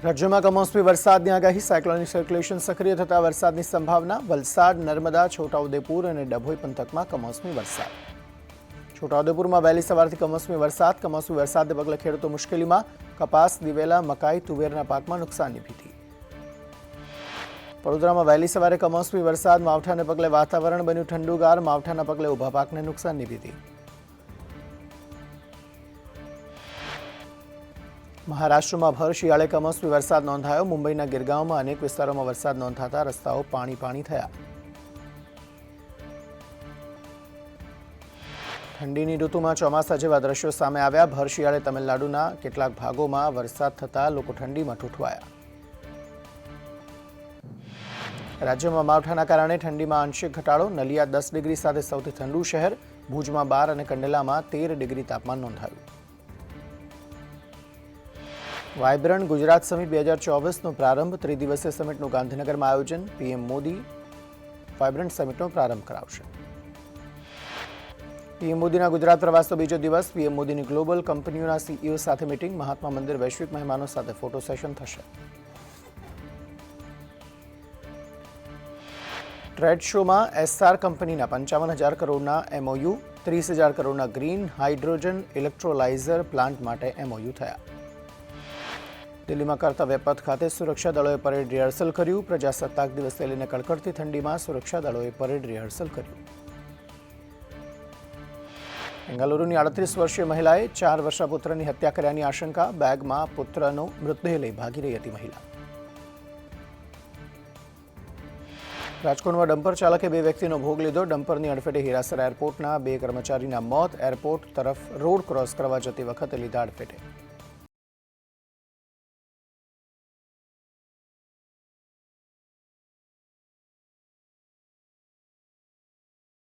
રાજ્યમાં કમોસમી વરસાદની આગાહી, સાયક્લોનિક સર્ક્યુલેશન સક્રિય થતા વરસાદની સંભાવના. વલસાડ, નર્મદા, છોટાઉદેપુર અને ડભોઈ પંથકમાં કમોસમી વરસાદ. છોટાઉદેપુરમાં વહેલી સવારથી કમોસમી વરસાદ. કમોસમી વરસાદને પગલે ખેડૂતો મુશ્કેલીમાં. કપાસ, દિવેલા, મકાઈ, તુવેરના પાકમાં નુકસાનની ભીતિ. વડોદરામાં વહેલી સવારે કમોસમી વરસાદ. માવઠાને પગલે વાતાવરણ બન્યું ઠંડુગાર. માવઠાના પગલે ઊભા પાકને નુકસાનની ભીતિ. મહારાષ્ટ્રમાં ભર શિયાળે કમોસમી વરસાદ નોંધાયો. મુંબઈના ગિરગાંવમાં અનેક વિસ્તારોમાં વરસાદ નોંધાતા રસ્તાઓ પાણી થયા. ઠંડીની ઋતુમાં ચોમાસા જેવા દ્રશ્યો સામે આવ્યા. ભર શિયાળે તમિલનાડુના કેટલાક ભાગોમાં વરસાદ થતા લોકો ઠંડીમાં ઠૂઠવાયા. રાજ્યમાં માવઠાના કારણે ઠંડીમાં આંશિક ઘટાડો. નલિયા 10 ડિગ્રી સાથે સૌથી ઠંડુ શહેર. ભુજમાં 12 અને કંડલામાં 13 ડિગ્રી તાપમાન નોંધાયું. વાયબ્રન્ટ ગુજરાત સમિટ 2024નો પ્રારંભ. ત્રિદિવસીય સમિટનું ગાંધીનગરમાં આયોજન. પીએમ મોદી વાયબ્રન્ટ સમિટનો પ્રારંભ કરાવશે. પીએમ મોદીના ગુજરાત પ્રવાસનો બીજો દિવસ. પીએમ મોદીની ગ્લોબલ કંપનીઓના સીઈઓ સાથે મીટિંગ. મહાત્મા મંદિર વૈશ્વિક મહેમાનો સાથે ફોટો સેશન થશે. ટ્રેડ શોમાં એસ્સાર કંપનીના 55,000 કરોડના એમઓયુ. 30,000 કરોડના ગ્રીન હાઇડ્રોજન ઇલેક્ટ્રોલાઇઝર પ્લાન્ટ માટે એમઓયુ થયા. દિલ્હીમાં કર્તવ્ય પથ ખાતે સુરક્ષા દળોએ પરેડ રિહર્સલ કર્યું. પ્રજાસત્તાક દિવસને લઈને કડકડતી ઠંડીમાં સુરક્ષા દળોએ પરેડ રિહર્સલ કર્યું. બેંગાલુરુની 38 વર્ષીય મહિલાએ 4 વર્ષના પુત્રની હત્યા કર્યાની આશંકા. બેગમાં પુત્રનો મૃતદેહ લઈ ભાગી રહી હતી મહિલા. રાજકોટમાં ડમ્પર ચાલકે 2 વ્યક્તિનો ભોગ લીધો. ડમ્પરની અડફેટે હીરાસર એરપોર્ટના 2 કર્મચારીના મોત. એરપોર્ટ તરફ રોડ ક્રોસ કરવા જતી વખતે લીધા અડફેટે.